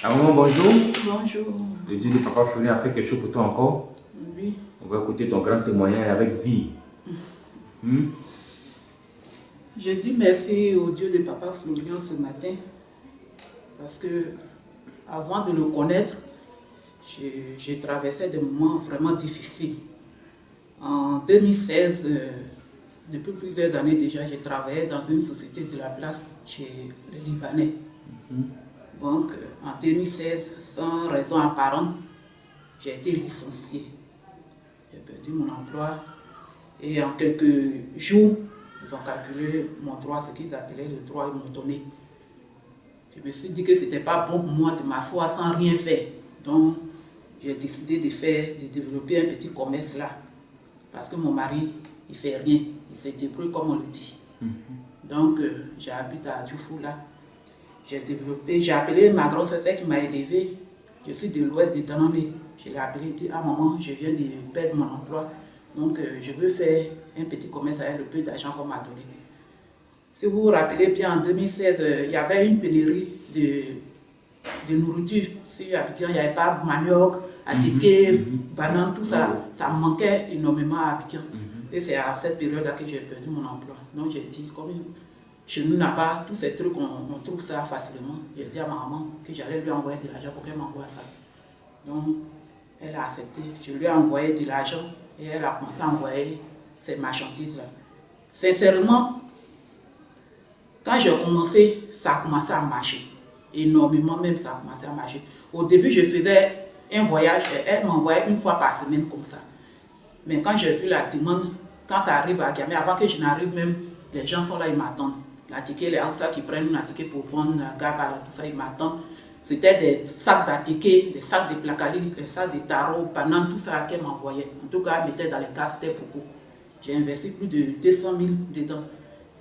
Ah, maman, bonjour. Bonjour. Le Dieu de Papa Florien a fait quelque chose pour toi encore. Oui. On va écouter ton grand témoignage avec vie. Je dis merci au Dieu de Papa Florien ce matin. Parce que avant de le connaître, j'ai traversé des moments vraiment difficiles. En 2016, depuis plusieurs années déjà, j'ai travaillé dans une société de la place chez les Libanais. Donc, en 2016, sans raison apparente, j'ai été licenciée. J'ai perdu mon emploi et en quelques jours, ils ont calculé mon droit, ce qu'ils appelaient le droit, ils m'ont donné. Je me suis dit que ce n'était pas bon pour moi de m'asseoir sans rien faire. Donc, j'ai décidé de développer un petit commerce là. Parce que mon mari, il ne fait rien. Il se débrouille comme on le dit. Donc, j'habite à Dioufou là. J'ai appelé ma grande sœur qui m'a élevée. Je suis de l'ouest de Danamé. Je l'ai appelé et dit, ah maman, je viens de perdre mon emploi. Donc, je veux faire un petit commerce avec le peu d'argent qu'on m'a donné. Si vous vous rappelez bien, en 2016, il y avait une pénurie de nourriture. Si à Abidjan, il n'y avait pas manioc, attiqué, banane, tout ça. Ça manquait énormément à Abidjan. Et c'est à cette période-là que j'ai perdu mon emploi. Donc, j'ai dit, comme chez nous, n'a pas tous ces trucs, on trouve ça facilement. J'ai dit à ma maman que j'allais lui envoyer de l'argent pour qu'elle m'envoie ça. Donc, elle a accepté. Je lui ai envoyé de l'argent et elle a commencé à envoyer ces marchandises-là. Sincèrement, quand j'ai commencé, ça a commencé à marcher. Énormément même, ça a commencé à marcher. Au début, je faisais un voyage et elle m'envoyait une fois par semaine comme ça. Mais quand j'ai vu la demande, quand ça arrive à Gamé, avant que je n'arrive même, les gens sont là, ils m'attendent. La ticket, les Hausa qui prennent un ticket pour vendre, la gaba, tout ça, ils m'attendent. C'était des sacs d'attiqués, des sacs de placali, des sacs de tarot, bananes, tout ça qu'elle m'envoyait. En tout cas, elle mettait dans les cas, c'était beaucoup. J'ai investi plus de 200 000 dedans.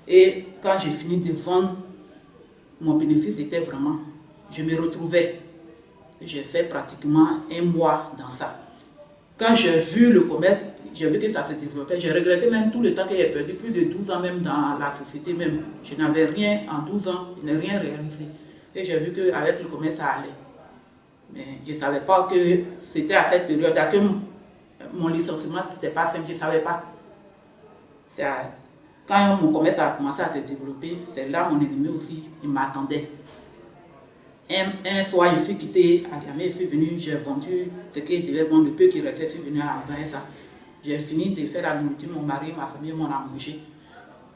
Et quand j'ai fini de vendre, mon bénéfice était vraiment, je me retrouvais. J'ai fait pratiquement un mois dans ça. Quand j'ai vu le commerce, j'ai vu que ça se développait. J'ai regretté même tout le temps que j'ai perdu, plus de 12 ans même dans la société même. Je n'avais rien en 12 ans, je n'ai rien réalisé. Et j'ai vu qu'avec le commerce, ça allait. Mais je ne savais pas que c'était à cette période-là que mon licenciement, ce n'était pas simple, je ne savais pas. Quand mon commerce a commencé à se développer, c'est là mon ennemi aussi, il m'attendait. Un soir, je suis quitté à Gamé, je suis venu, j'ai vendu ce qu'il devait vendre, le peu qui restait, je suis venu à la ça. J'ai fini de faire la nourriture, mon mari, ma famille m'ont à manger.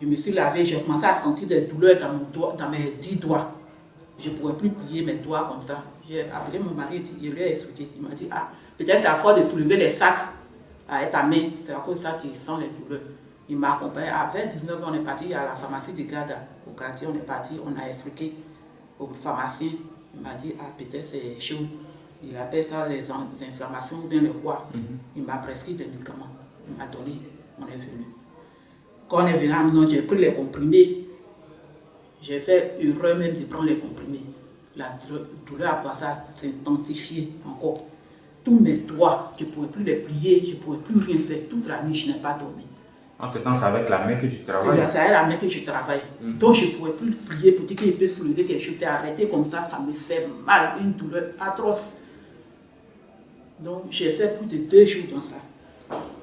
Je me suis lavé, j'ai commencé à sentir des douleurs dans mes 10 doigts. Je ne pouvais plus plier mes doigts comme ça. J'ai appelé mon mari, je lui ai expliqué. Il m'a dit, ah, peut-être c'est à force de soulever les sacs avec ta main, c'est à cause de ça que tu sens les douleurs. Il m'a accompagné. Vers 19 ans, on est parti à la pharmacie de Garda. Au quartier, on est parti, on a expliqué au pharmacien. Il m'a dit, ah, peut-être c'est chaud. Il appelle ça les inflammations ou bien le quoi. Il m'a prescrit des médicaments. Il m'a donné, on est venu. Quand on est venu à la maison, j'ai pris les comprimés. J'ai fait erreur même de prendre les comprimés. La douleur a passé à s'intensifier encore. Tous mes doigts, je ne pouvais plus les plier, je ne pouvais plus rien faire. Toute la nuit, je n'ai pas dormi. Entre-temps, c'est avec la main que tu travailles. C'est avec la main que je travaille. Donc, je ne pouvais plus plier pour dire qu'il peut soulever quelque chose. C'est arrêté comme ça me fait mal, une douleur atroce. Donc, j'ai fait plus de 2 jours dans ça.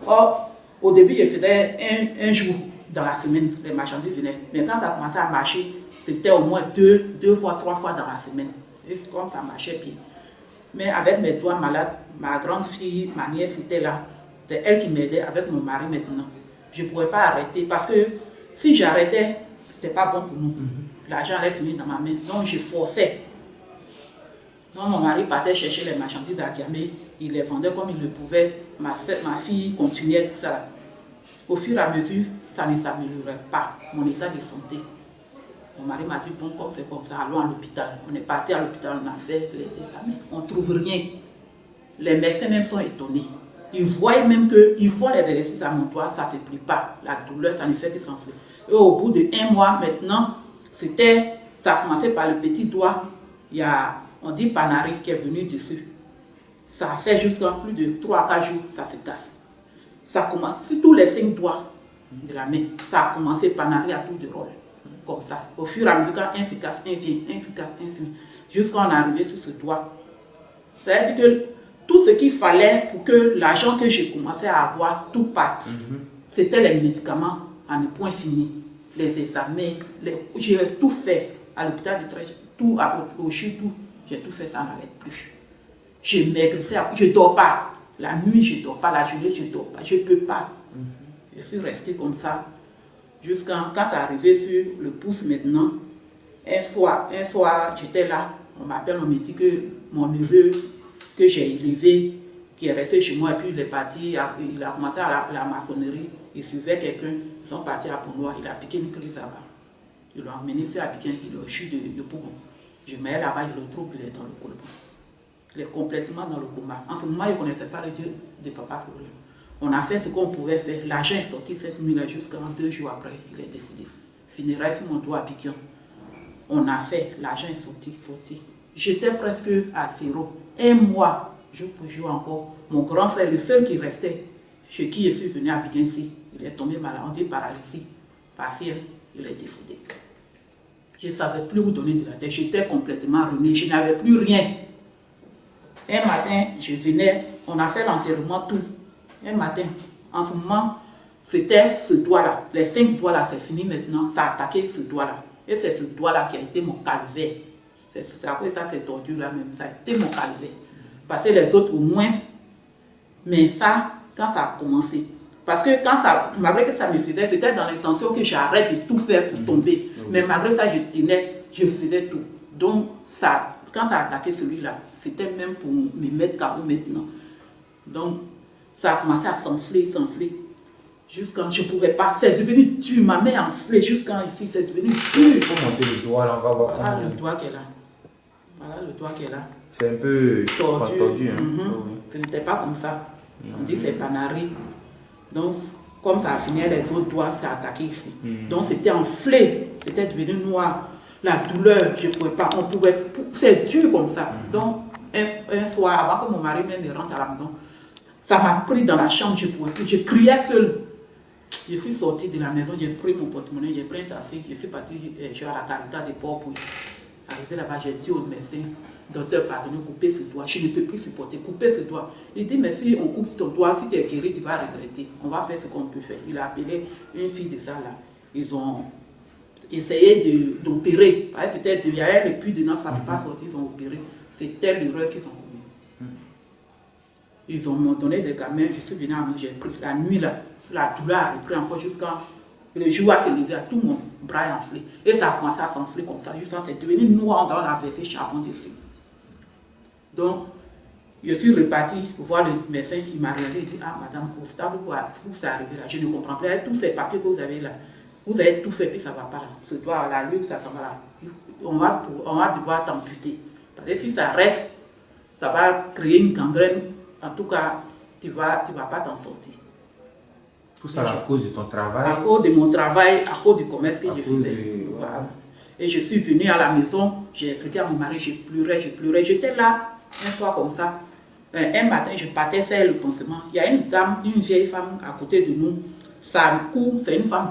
Or, au début, je faisais un jour dans la semaine, les marchandises venaient. Mais quand ça commençait à marcher, c'était au moins 2 fois, 3 fois dans la semaine. Et comme ça marchait bien. Mais avec mes doigts malades, ma grande fille, ma nièce était là. C'est elle qui m'aidait avec mon mari maintenant. Je ne pouvais pas arrêter parce que si j'arrêtais, ce n'était pas bon pour nous. L'argent allait finir dans ma main. Donc je forçais. Donc mon mari partait chercher les marchandises à Gamé. Il les vendait comme il le pouvait. Ma fille continuait tout ça. Au fur et à mesure, ça ne s'améliorait pas, mon état de santé. Mon mari m'a dit, bon, comme c'est comme ça, allons à l'hôpital. On est parti à l'hôpital, on a fait les examens. On ne trouve rien. Les médecins même sont étonnés. Ils voient même qu'ils font les exercices à mon doigt, ça ne se plie pas. La douleur, ça ne fait que s'enfler. Et au bout de 1 mois maintenant, ça a commencé par le petit doigt. Il y a, on dit Panari qui est venu dessus. Ça a fait jusqu'à plus de 3 à 4 jours, ça se casse. Ça commence sur tous les 5 doigts de la main. Ça a commencé Panari à tour de rôle. Comme ça. Au fur et à mesure, quand un se casse, un vient, un se casse, un vient. jusqu'à on est arrivé sur ce doigt. C'est-à-dire que tout ce qu'il fallait pour que l'argent que j'ai commencé à avoir, tout parte. C'était les médicaments à ne point fini, les examens, j'ai tout fait à l'hôpital de Trèche, tout au CHU, tout. J'ai tout fait, ça n'allait plus. J'ai maigrissé, je ne dors pas. La nuit, je ne dors pas, la journée, je ne dors pas, je ne peux pas. Je suis restée comme ça, jusqu'à quand ça arrivé sur le pouce maintenant. Un soir j'étais là, on m'appelle, on me dit que mon neveu que j'ai élevé, qui est resté chez moi, et puis il est parti, il a commencé à la maçonnerie, il suivait quelqu'un, ils sont partis à Pounois, il a piqué une crise là-bas. Ils l'ont emmené à Piquin, il est au CHU de Pougon. Je me mets là-bas, je le trouve, il est dans le coma. Il est complètement dans le coma. En ce moment, il ne connaissait pas le Dieu de Papa Florian. On a fait ce qu'on pouvait faire. L'argent est sorti cette nuit-là, jusqu'à 2 jours après, il est décédé. Funérailles sur mon doigt à Piquin. On a fait, l'argent est sorti. J'étais presque à zéro. Un mois, jour pour jour encore. Mon grand frère, le seul qui restait, chez qui je suis venu à Piquin ici, il est tombé malade, on dit paralysie partielle, il est décédé. Je ne savais plus où donner de la tête, j'étais complètement ruinée, je n'avais plus rien. Un matin, je venais, on a fait l'enterrement, tout. Un matin, en ce moment, c'était ce doigt-là, les 5 doigts-là, c'est fini maintenant, ça a attaqué ce doigt-là. Et c'est ce doigt-là qui a été mon calvaire. C'est après ça, c'est tordu là même, ça a été mon calvaire. Parce que les autres au moins, mais ça, quand ça a commencé, parce que quand ça, malgré que ça me faisait, c'était dans l'intention que j'arrête de tout faire pour tomber. Mais malgré ça, je tenais, je faisais tout. Donc, ça, quand ça a attaqué celui-là, c'était même pour me mettre KO maintenant. Donc, ça a commencé à s'enfler. Jusqu'à je ne pouvais pas. C'est devenu dur, ma main enflée jusqu'à ici, c'est devenu dur. Il faut monter le doigt là, on va voir. Voilà le doigt qu'elle a. Voilà le doigt qu'elle a. C'est un peu tordu. Hein. Ce n'était pas comme ça. On dit c'est panari. Donc, comme ça a fini, les autres doigts s'est attaqué ici. Donc, c'était enflé, c'était devenu noir. La douleur, je ne pouvais pas, on pouvait, c'est dur comme ça. Donc, un soir, avant que mon mari même ne rentre à la maison, ça m'a pris dans la chambre, je ne pouvais plus, je criais seule. Je suis sortie de la maison, j'ai pris mon porte-monnaie, j'ai pris un taxi, je suis partie, je suis à la Caritas des Ports. Arrivé là-bas, j'ai dit au médecin, docteur, pardonnez, coupez ce doigt, je ne peux plus supporter, coupez ce doigt. Il dit, mais si on coupe ton doigt, si tu es guéri, tu vas retraiter. On va faire ce qu'on peut faire. Il a appelé une fille de ça là. Ils ont essayé d'opérer. Il y avait le puits dedans, ça ne peut pas sortir, ils ont opéré. C'était l'erreur qu'ils ont commis. Ils m'ont donné des gamins, je suis venue à manger, j'ai pris la nuit là, la douleur a repris encore jusqu'à le jour à se lever, à tout mon bras est enflé. Et ça a commencé à s'enfler comme ça, jusqu'à c'est devenu noir dans la versée charbon dessus. Donc, je suis repartie voir le médecin, il m'a regardé et dit, ah madame, au stade où c'est arrivé là, je ne comprends plus, tous ces papiers que vous avez là, vous avez tout fait, puis ça ne va pas là. Ce doigt, la lune, ça s'en va là. On va devoir t'amputer. Parce que si ça reste, ça va créer une gangrène. En tout cas, tu vas pas t'en sortir. Tout ça à cause de ton travail? À cause de mon travail, à cause du commerce que je faisais. Voilà. Et je suis venue à la maison, j'ai expliqué à mon mari, je pleurais. J'étais là, un soir comme ça. Un matin, je partais faire le pansement. Il y a une dame, une vieille femme à côté de nous. Ça court, c'est une femme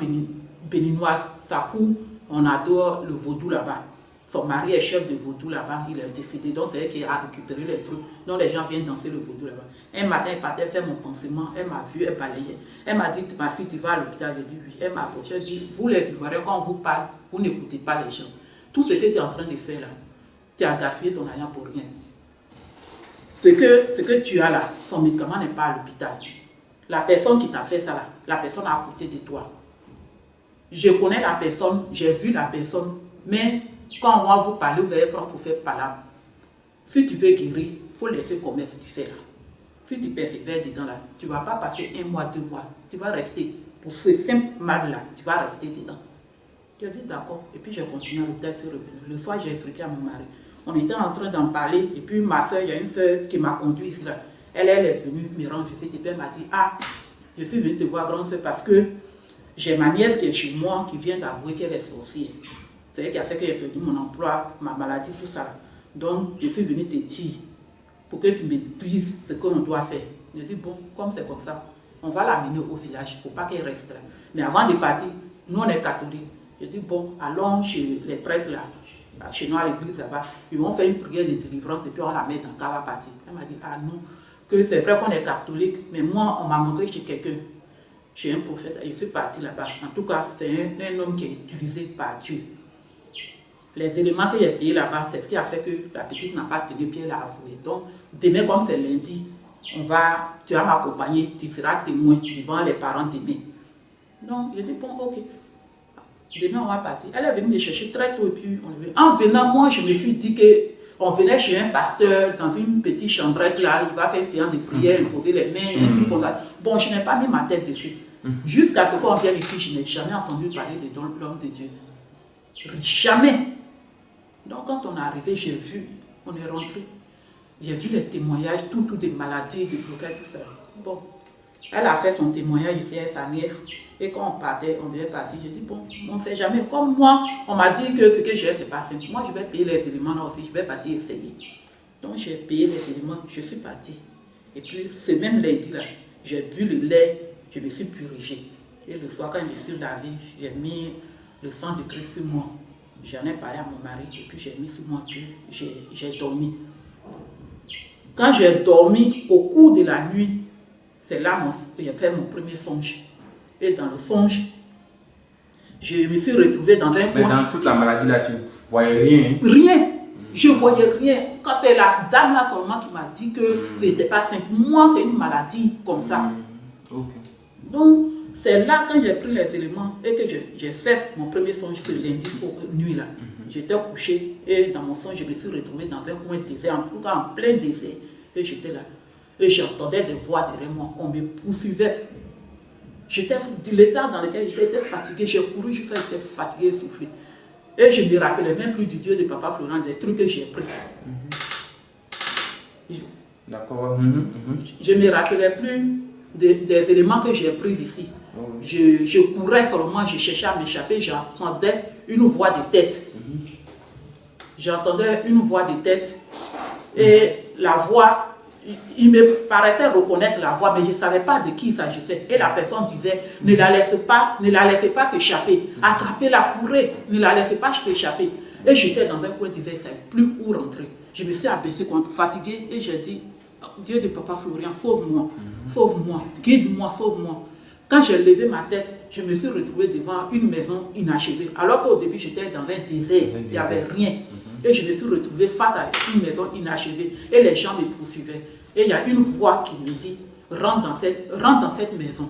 béninoise. Ça court, on adore le vaudou là-bas. Son mari est chef de vaudou là-bas, il est décédé, donc c'est elle qui a récupéré les trucs. Donc les gens viennent danser le vaudou là-bas. Un matin, elle partait faire mon pansement, elle m'a vu, elle balayait. Elle m'a dit, ma fille, tu vas à l'hôpital? J'ai dit oui. Elle m'a approché, elle dit, vous les Ivoiriens, quand on vous parle, vous n'écoutez pas les gens. Tout ce que tu es en train de faire là, tu as gaspillé ton argent pour rien. Ce que tu as là, son médicament n'est pas à l'hôpital. La personne qui t'a fait ça là, la personne à côté de toi. Je connais la personne, j'ai vu la personne, mais quand on va vous parler, vous allez prendre pour faire palabre. Si tu veux guérir, il faut laisser comme ce que tu fais là. Si tu persévères dedans là, tu ne vas pas passer 1 mois, 2 mois. Tu vas rester. Pour ce simple mal là, tu vas rester dedans. J'ai dit d'accord. Et puis j'ai continué à l'hôpital, c'est revenu. Le soir, j'ai expliqué à mon mari. On était en train d'en parler. Et puis ma soeur, il y a une soeur qui m'a conduit ici là. Elle est venue me rendre visite. Et puis elle m'a dit, ah, je suis venue te voir grande soeur parce que j'ai ma nièce qui est chez moi qui vient d'avouer qu'elle est sorcière. C'est elle qui a fait que j'ai perdu mon emploi, ma maladie, tout ça. Donc, je suis venue te dire pour que tu me dises ce qu'on doit faire. Je dis, bon, comme c'est comme ça, on va l'amener au village pour pas qu'elle reste là. Mais avant de partir, nous on est catholiques. Je dis, bon, allons chez les prêtres là. chez nous à l'église là-bas, ils vont faire une prière de délivrance et puis on la met dans le cas, va partir. Elle m'a dit, ah non, que c'est vrai qu'on est catholique, mais moi, on m'a montré chez quelqu'un, chez un prophète, et je suis partie là-bas. En tout cas, c'est un homme qui est utilisé par Dieu. Les éléments que j'ai payés là-bas, c'est ce qui a fait que la petite n'a pas tenu pied, elle a avoué. Donc, demain, comme c'est lundi, tu vas m'accompagner, tu seras témoin devant les parents demain. Donc, j'ai dit, bon, ok. Demain, on va partir. Elle est venue me chercher très tôt et puis on est venu. En venant, moi, je me suis dit qu'on venait chez un pasteur dans une petite chambrette là, il va faire une séance de prière, poser les mains, un truc comme ça. Bon, je n'ai pas mis ma tête dessus. Jusqu'à ce qu'on vienne ici, je n'ai jamais entendu parler de l'homme de Dieu. Jamais. Donc, quand on est arrivé, j'ai vu, on est rentré. J'ai vu les témoignages, tout des maladies, des blocages, tout ça. Bon, elle a fait son témoignage ici avec sa nièce. Et quand on partait, on devait partir. J'ai dit, bon, on ne sait jamais. Comme moi, on m'a dit que ce que j'ai, c'est pas simple. Moi, je vais payer les éléments là aussi. Je vais partir essayer. Donc, j'ai payé les éléments. Je suis partie. Et puis, ce même lundi là, j'ai bu le lait. Je me suis purgée. Et le soir, quand je me suis lavé, j'ai mis le sang de Christ sur moi. J'en ai parlé à mon mari. Et puis, j'ai mis sur moi que j'ai dormi. Quand j'ai dormi, au cours de la nuit, c'est là que j'ai fait mon premier songe. Et dans le songe, je me suis retrouvée dans un coin. Mais dans toute la maladie là, tu ne voyais rien? Rien. Je ne voyais rien. Quand c'est la dame là seulement qui m'a dit que ce n'était pas simple. Moi, c'est une maladie comme ça. Okay. Donc, c'est là quand j'ai pris les éléments et que j'ai fait mon premier songe ce lundi nuit là. J'étais couchée et dans mon songe, je me suis retrouvée dans un coin désert, en tout cas en plein désert. Et j'étais là. Et j'entendais des voix derrière moi. On me poursuivait. L'état dans lequel j'étais fatiguée, j'ai couru jusqu'à j'étais fatiguée, essoufflée. Et je ne me rappelais même plus du Dieu de Papa Florent, des trucs que j'ai pris. D'accord. Je ne me rappelais plus des éléments que j'ai pris ici. Je courais seulement, je cherchais à m'échapper, j'entendais une voix de tête. J'entendais une voix de tête et la voix, il me paraissait reconnaître la voix, mais je ne savais pas de qui il s'agissait. Et la personne disait, ne la laissez pas s'échapper, attrapez-la, courez, ne la laissez pas s'échapper. Et j'étais dans un coin, je disais, je ne savais plus où rentrer. Je me suis abaissée, fatiguée, et j'ai dit, Dieu de Papa Florian, sauve-moi, sauve-moi, guide-moi, sauve-moi. Quand j'ai levé ma tête, je me suis retrouvée devant une maison inachevée. Alors qu'au début, j'étais dans un désert, il n'y avait rien. Et je me suis retrouvée face à une maison inachevée. Et les gens me poursuivaient. Et il y a une voix qui me dit, rentre dans cette maison.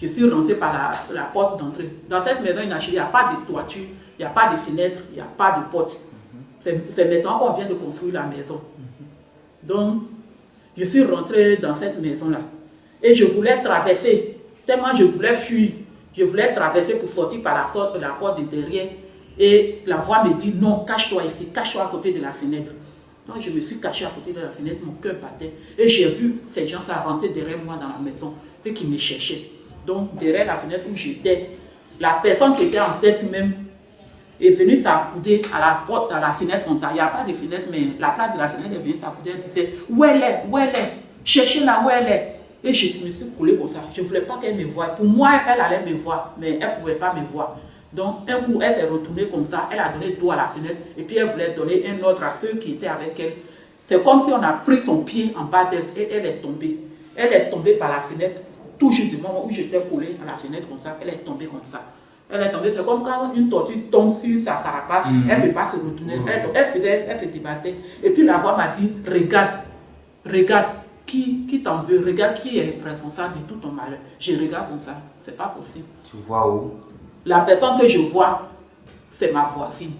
Je suis rentrée par la porte d'entrée. Dans cette maison inachevée, il n'y a pas de toiture, il n'y a pas de fenêtre, il n'y a pas de porte. C'est maintenant qu'on vient de construire la maison. Donc, je suis rentrée dans cette maison-là. Et je voulais traverser. Tellement je voulais fuir. Je voulais traverser pour sortir par la porte de derrière. Et la voix me dit, non, cache-toi ici, cache-toi à côté de la fenêtre. Donc je me suis cachée à côté de la fenêtre, mon cœur battait. Et j'ai vu ces gens rentrer derrière moi dans la maison et qui me cherchaient. Donc derrière la fenêtre où j'étais, la personne qui était en tête même est venue s'accouder à la porte, à la fenêtre. Il n'y a pas de fenêtre, mais la plaque de la fenêtre est venue s'accouder. Elle disait, où elle est, où elle est, cherchez-la où elle est. Et je me suis coulée comme ça. Je ne voulais pas qu'elle me voie. Pour moi, elle allait me voir, mais elle ne pouvait pas me voir. Donc, un coup, elle s'est retournée comme ça. Elle a donné dos à la fenêtre. Et puis, elle voulait donner un autre à ceux qui étaient avec elle. C'est comme si on a pris son pied en bas d'elle et elle est tombée. Elle est tombée par la fenêtre, tout juste du moment où j'étais collée à la fenêtre comme ça. Elle est tombée comme ça. Elle est tombée. C'est comme quand une tortue tombe sur sa carapace. Elle ne peut pas se retourner. Elle se débattait. Et puis, la voix m'a dit, regarde, regarde. Qui t'en veut? Regarde qui est responsable de tout ton malheur. Je regarde comme ça. C'est pas possible. Tu vois où? La personne que je vois, c'est ma voisine.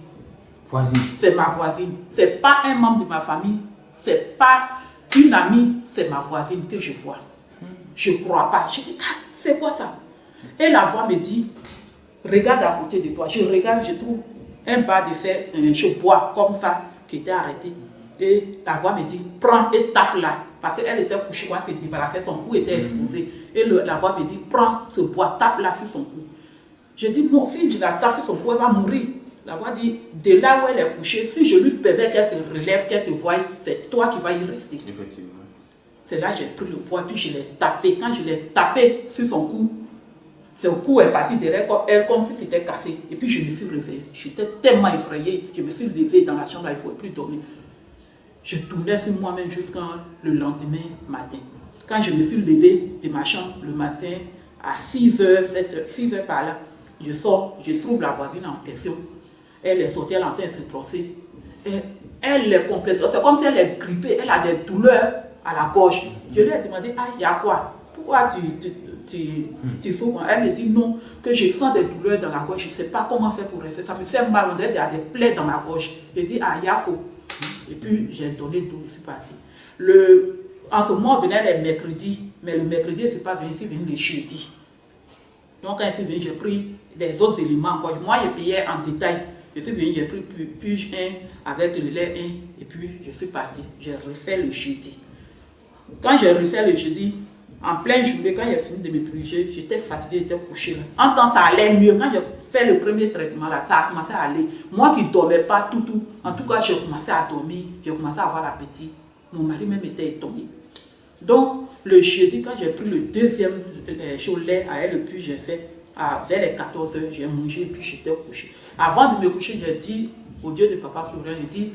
Voisine? C'est ma voisine. C'est pas un membre de ma famille. C'est pas une amie. C'est ma voisine que je vois. Je crois pas. Je dis, ah, c'est quoi ça? Et la voix me dit, regarde à côté de toi. Je regarde, je trouve un bas de fer, un bois comme ça, qui était arrêté. Et la voix me dit, prends et tape là. Parce qu'elle était couchée, quand elle s'est débarrassée, son cou était exposé. Et la voix me dit, prends ce bois, tape là sur son cou. Je dis, non, si je la tape sur son cou, elle va mourir. La voix dit, de là où elle est couchée, si je lui permets qu'elle se relève, qu'elle te voie, c'est toi qui vas y rester. Effectivement. C'est là que j'ai pris le bois, puis je l'ai tapé. Quand je l'ai tapé sur son cou, Son cou est parti derrière elle comme si c'était cassé. Et puis je me suis réveillée. J'étais tellement effrayée. Je me suis levée dans la chambre, elle ne pouvait plus dormir. Je tournais sur moi-même jusqu'à le lendemain matin. Quand je me suis levée de ma chambre le matin, à 6h, 7h, 6h par là, je sors, je trouve la voisine en question. Elle est sortie, elle est en train de se brosser. Elle est complètement, c'est comme si elle est grippée, elle a des douleurs à la gorge. Je lui ai demandé, ah, il y a quoi? Pourquoi tu souffres? Elle me dit non, que je sens des douleurs dans la gorge, je ne sais pas comment faire pour rester. Ça me fait mal, on dirait qu'il y a des plaies dans ma gorge. Je dis, ah, Yako. Et puis j'ai donné d'où je suis partie. En ce moment, on venait les mercredis, mais le mercredi, je ne suis pas venue, je suis venue le jeudi. Donc quand je suis venue, j'ai pris des autres éléments encore. Moi, je payais en détail. Je suis venue, j'ai pris puge 1 avec le lait 1 et puis je suis partie. J'ai refait le jeudi. Quand j'ai refait le jeudi, en pleine journée, quand j'ai fini de me purger, j'étais fatiguée, j'étais couchée là. En temps, ça allait mieux. Quand j'ai fait le premier traitement là, ça a commencé à aller. Moi qui ne dormais pas tout, en tout cas, j'ai commencé à dormir, j'ai commencé à avoir l'appétit. Mon mari même était étonné. Donc, le jeudi, quand j'ai pris le deuxième lait à elle, puis j'ai fait, vers les 14h, j'ai mangé et puis j'étais couchée. Avant de me coucher, j'ai dit au Dieu de Papa Florian, j'ai dit,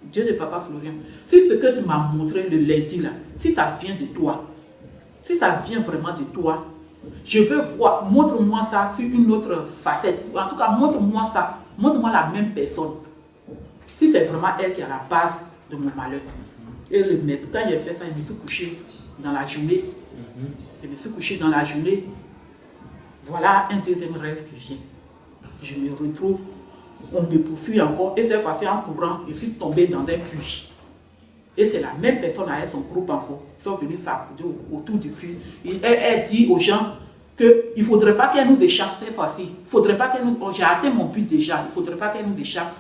Dieu de Papa Florian, si ce que tu m'as montré le lundi là, si ça vient de toi, si ça vient vraiment de toi, je veux voir, montre-moi ça sur une autre facette. En tout cas, montre-moi ça, montre-moi la même personne. Si c'est vraiment elle qui est à la base de mon malheur. Et le mec, quand j'ai fait ça, je me suis couché dans la journée. Je me suis couché dans la journée. Voilà un deuxième rêve qui vient. Je me retrouve, on me poursuit encore, et cette fois-ci en courant, je suis tombée dans un puits. Et c'est la même personne avec son groupe encore. Ils sont venus s'accouder autour du puits. Et elle dit aux gens qu'il ne faudrait pas qu'elle nous échappe cette fois-ci. Il ne faudrait pas qu'elle nous... J'ai atteint mon but déjà, il ne faudrait pas qu'elle nous échappe.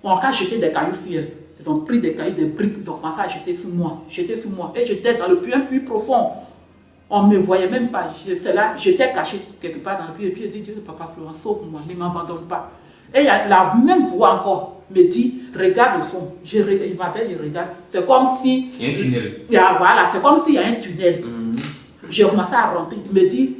On a jeté des cailloux sur elle. Ils ont pris des cailloux, des briques, ils ont commencé à jeter sur moi. Jeter sur moi. Et j'étais dans le puits, un puits profond. On ne me voyait même pas. C'est là, j'étais cachée quelque part dans le puits. Et puis je dis, Dieu, Papa Florent, sauve-moi, ne m'abandonne pas. Et il y a la même voix encore me dit, regarde au fond. Il m'appelle, je regarde. C'est comme si... Il y a un tunnel. Voilà, c'est comme s'il y a un tunnel. J'ai commencé à ramper.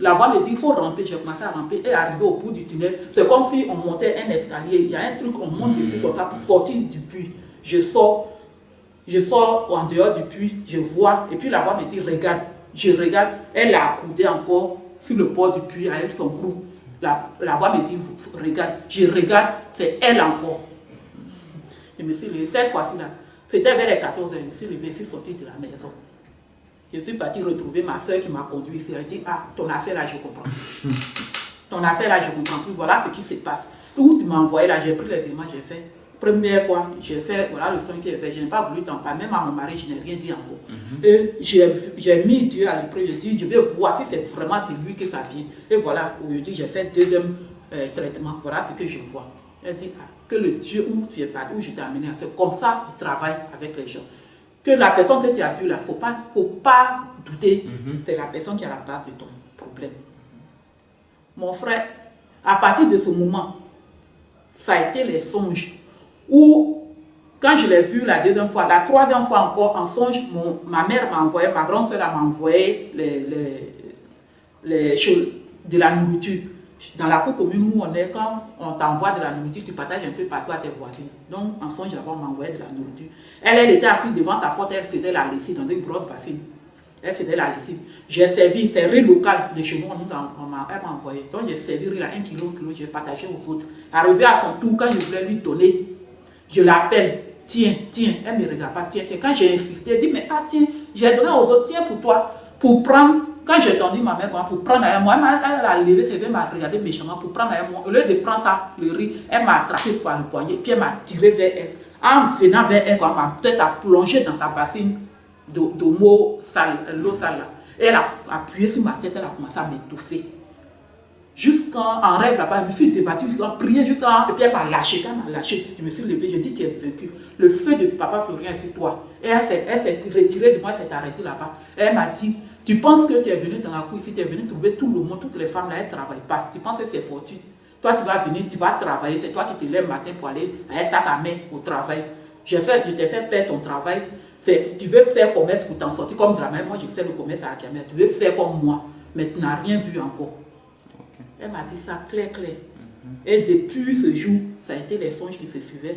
La voix me dit, il faut ramper. J'ai commencé à ramper et arrivé au bout du tunnel. C'est comme si on montait un escalier. Il y a un truc, on monte ici comme ça pour sortir du puits. Je sors en dehors du puits, je vois. Et puis la voix me dit, regarde. Je regarde. Elle a accoudé encore sur le bord du puits à elle, son groupe. La voix me dit, regarde. Je regarde, c'est elle encore. Je me suis levée, cette fois-ci là, c'était vers les 14h, je me suis levée, je suis sortie de la maison. Je suis partie retrouver ma soeur qui m'a conduit ici. Elle dit, ah, ton affaire là, je comprends. Ton affaire là, je comprends plus. Voilà ce qui se passe. Tout tu m'as envoyé là, j'ai pris les éléments, j'ai fait. Première fois, j'ai fait, voilà le son qui est fait. Je n'ai pas voulu t'en parler, même à mon mari, je n'ai rien dit encore. Et j'ai mis Dieu à l'épreuve, je dis, je vais voir si c'est vraiment de lui que ça vient. Et voilà, aujourd'hui, j'ai fait deuxième traitement. Voilà ce que je vois. Elle dit, ah, que le Dieu où tu es parti, où je t'ai amené, c'est comme ça qu'il travaille avec les gens. Que la personne que tu as vue là, il ne faut pas douter, c'est la personne qui est à la base de ton problème. Mon frère, à partir de ce moment, ça a été les songes où, quand je l'ai vu la deuxième fois, la troisième fois encore, en songe, ma mère m'a envoyé, ma grande soeur m'a envoyé les choses, de la nourriture. Dans la cour commune où on est, quand on t'envoie de la nourriture, tu partages un peu partout à tes voisines. Donc, en songe, d'abord, on m'envoyait de la nourriture. Elle était assise devant sa porte, elle faisait la lessive dans une grosse bassine. Elle faisait la lessive. J'ai servi, c'est riz local de chez moi, elle m'a envoyé. Donc, j'ai servi riz là, 1 kilo, j'ai partagé aux autres. Arrivé à son tour, quand je voulais lui donner, je l'appelle, tiens, elle ne me regarde pas, tiens. Quand j'ai insisté, elle dit, mais ah, tiens, j'ai donné aux autres, tiens pour toi, pour prendre. Quand j'ai tendu ma main pour prendre un moi, elle a levé ses yeux, elle m'a regardé méchamment pour prendre un moi. Au lieu de prendre ça, le riz, elle m'a attrapé par le poignet, puis elle m'a tiré vers elle. En venant vers elle, ma tête a plongé dans sa bassine d'eau sale, l'eau sale là. Elle a appuyé sur ma tête, elle a commencé à m'étouffer. Jusqu'en rêve là-bas, je me suis débattue, je dois prier jusqu'en... Et puis elle m'a lâché, quand elle m'a lâché, je me suis levée, je dis tu es vaincu. Le feu de Papa Florian est sur toi. Et elle s'est retirée de moi, elle s'est arrêtée là-bas. Elle m'a dit, tu penses que tu es venu dans la cour ici, tu es venu trouver tout le monde, toutes les femmes là, elles ne travaillent pas. Tu penses que c'est fortuit. Toi, tu vas venir, tu vas travailler, c'est toi qui te lèves le matin pour aller à un sac à main au travail. Je t'ai fait perdre ton travail. Tu veux faire commerce pour t'en sortir comme Dramel. Moi, je fais le commerce à Akiamé. Tu veux faire comme moi, mais tu n'as rien vu encore. Elle m'a dit ça clair. Et depuis ce jour, ça a été les songes qui se suivaient.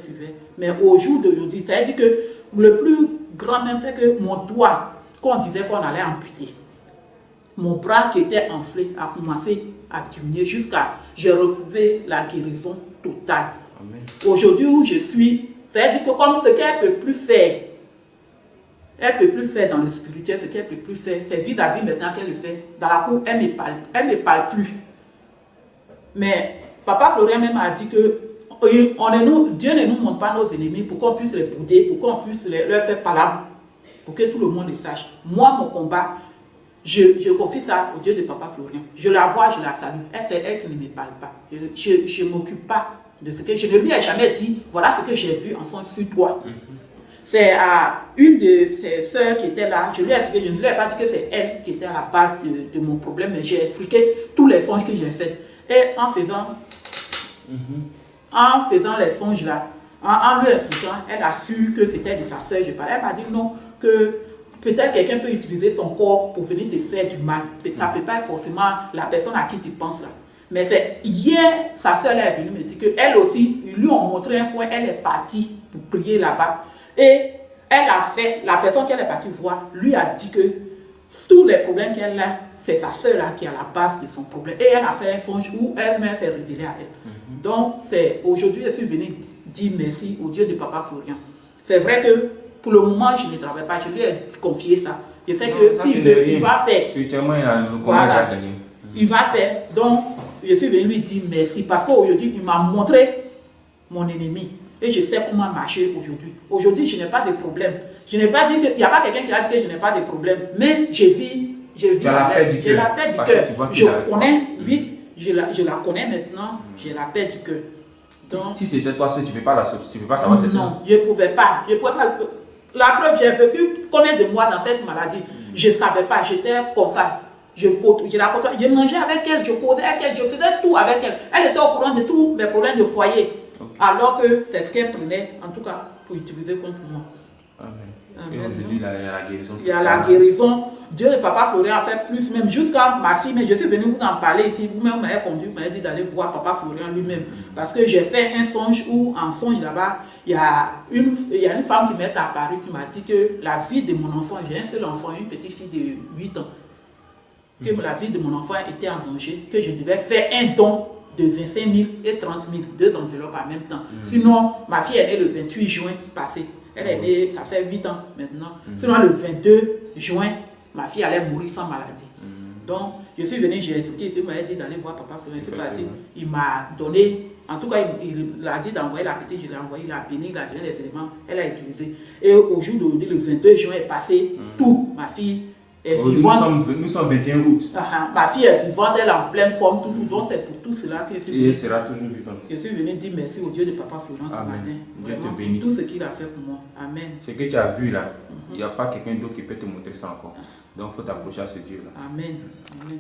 Mais au jour d'aujourd'hui, ça veut dire que le plus grand même, c'est que mon doigt, qu'on disait qu'on allait amputer, mon bras qui était enflé a commencé à diminuer jusqu'à j'ai retrouvé la guérison totale. Aujourd'hui où je suis, ça veut dire que comme ce qu'elle ne peut plus faire, elle ne peut plus faire dans le spirituel, ce qu'elle ne peut plus faire, c'est vis-à-vis maintenant qu'elle le fait. Dans la cour, elle ne me parle plus. Mais Papa Florian même a dit que Dieu ne nous montre pas nos ennemis pour qu'on puisse les bouder, pour qu'on puisse leur faire palabre, pour que tout le monde le sache. Moi, mon combat, je confie ça au Dieu de Papa Florian. Je la vois, je la salue. C'est elle qui ne me parle pas. Je ne m'occupe pas de ce que... Je ne lui ai jamais dit, voilà ce que j'ai vu en son sur toi. C'est à une de ses sœurs qui était là, je ne lui ai pas dit que c'est elle qui était à la base de mon problème, mais j'ai expliqué tous les songes que j'ai faits. Et en faisant les songes là, en lui expliquant, elle a su que c'était de sa sœur. Elle m'a dit non, que peut-être quelqu'un peut utiliser son corps pour venir te faire du mal. Ça ne peut pas être forcément la personne à qui tu penses là. Mais c'est hier, sa sœur est venue me dire qu'elle aussi, ils lui ont montré un coin, elle est partie pour prier là-bas. Et elle a fait, la personne qu'elle est partie voir, lui a dit que tous les problèmes qu'elle a, c'est sa sœur là qui est à la base de son problème. Et elle a fait un songe où elle-même s'est révélée à elle. Donc, aujourd'hui, je suis venue dire merci au Dieu de Papa Florian. C'est vrai que pour le moment, je ne travaille pas, je lui ai confié ça. Je sais que s'il veut, il va faire. Voilà. Il va faire. Donc, je suis venue lui dire merci parce qu'aujourd'hui, il m'a montré mon ennemi. Et je sais comment marcher aujourd'hui. Aujourd'hui, je n'ai pas de problème. Je n'ai pas dit qu'il n'y a pas quelqu'un qui a dit que je n'ai pas de problème. Mais j'ai la paix du cœur. Je connais, oui, je la connais maintenant. J'ai la paix du cœur. Donc, si c'était toi, tu ne peux pas savoir. Non, je ne pouvais pas. La preuve, j'ai vécu combien de mois dans cette maladie. Je ne savais pas. J'étais comme ça. Je mangeais avec elle, je causais avec elle, je faisais tout avec elle. Elle était au courant de tous mes problèmes de foyer. Alors que c'est ce qu'elle prenait, en tout cas, pour utiliser contre moi. Amen. Et aujourd'hui, il y a la guérison. Il y a la guérison. Dieu de Papa Florian a fait plus, même jusqu'à ma fille. Mais je suis venue vous en parler ici. Vous-même m'avez conduit, vous m'avez dit d'aller voir Papa Florian lui-même. Parce que j'ai fait un songe où, en songe là-bas, il y a une femme qui m'est apparue qui m'a dit que la vie de mon enfant, j'ai un seul enfant, une petite fille de 8 ans, que la vie de mon enfant était en danger, que je devais faire un don de 25 000 et 30 000, 2 enveloppes en même temps. Sinon, ma fille est née le 28 juin passé. Elle est née, ça fait 8 ans maintenant. Sinon, le 22 juin, ma fille allait mourir sans maladie. Donc, je suis venu, j'ai expliqué, il m'a dit d'aller voir Papa Florian. C'est parti. Il m'a donné, en tout cas, il a dit d'envoyer la petite, je l'ai envoyé, il a béni, il a donné les éléments, elle a utilisé. Et au jour d'aujourd'hui, le 22 juin est passé, tout, ma fille est vivante. Nous sommes 21 août. Ma fille est vivante, elle est en pleine forme, tout. Donc c'est pour tout cela que je suis venue. Et elle sera toujours vivante. Je suis venue dire merci au Dieu de Papa Florian ce matin. Dieu Vraiment, te bénisse. tout ce qu'il a fait pour moi. Amen. Ce que tu as vu là, il n'y a pas quelqu'un d'autre qui peut te montrer ça encore. Donc il faut t'approcher à ce Dieu là. Amen. Amen.